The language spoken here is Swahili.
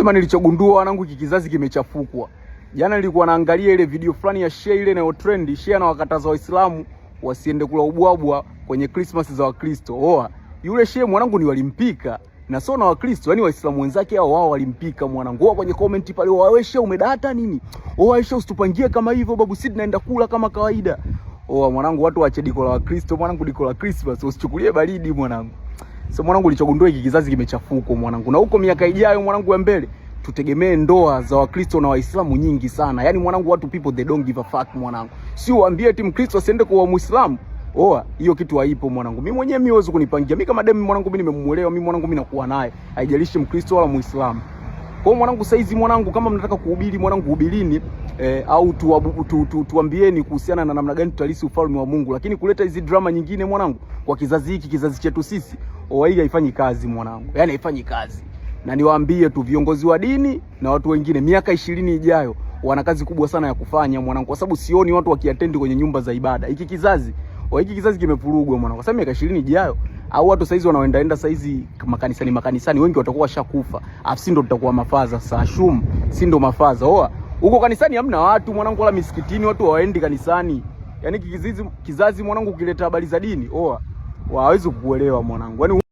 Sema nilichogundua wanangu, kizazi kimechafukwa. Jana nilikuwa naangalia ile video fulani ya Shea ile na trend. Shea na wakataza Waislamu wasiende kula ubwabwa kwenye Christmas za Wakristo. Oa, yule Shea mwanangu ni walimpika. Na sio na Wakristo, yani Waislamu wenzake hao wao walimpika mwanangu. Oa, kwenye comment pale, wewe Shea umedata nini? Oa, Shea usitupangie kama hivyo babu, sisi tunaenda kula kama kawaida. Oa mwanangu, watu waache diko la Wakristo mwanangu, diko la Christmas usichukulie baridi mwanangu. Sasa mwanangu, nilichogundua hiki kizazi kimechafuka mwanangu. Na huko miaka ijayo mwanangu ya mbele tutegemee ndoa za Wakristo na Waislamu nyingi sana. Yaani mwanangu, watu people they don't give a fuck mwanangu. Si uambie eti Mkristo asiende kwa Muislamu. Oa, hiyo kitu haipo mwanangu. Mimi mwenyewe mimi huwezi kunipangia. Mimi kama demu mwanangu, mimi nimemuelewa, mimi mwanangu mimi nakuwa naye. Haijalishi Mkristo wala Muislamu. Kwa hiyo mwanangu, saizi mwanangu, kama mnataka kuhubiri mwanangu, hubirini au tuambieni kuhusiana na namna gani tutalisi ufalme wa Mungu. Lakini kuleta hizi drama nyingine mwanangu kwa kizazi hiki, kizazi chetu sisi, oa, hii haifanyi kazi mwanangu. Yaani haifanyi kazi. Na niwaambie tu viongozi wa dini na watu wengine, miaka 20 ijayo wana kazi kubwa sana ya kufanya mwanangu, kwa sababu sioni watu wakiatendi kwenye nyumba za ibada. Hiki kizazi kimevurugwa mwanangu. Kwa sababu miaka 20 ijayo au watu saizi wanaoenda saizi makanisani wengi watakuwa washakufa. Afu ndo tutakuwa mafaza sasa, shum si ndo mafaza. Oa, huko kanisani hamna watu mwanangu, wala misikitini watu hawaendi kanisani. Yaani kizazi mwanangu, ukileta habari za dini, oa, hawezi kukuelewa mwanangu. Yaani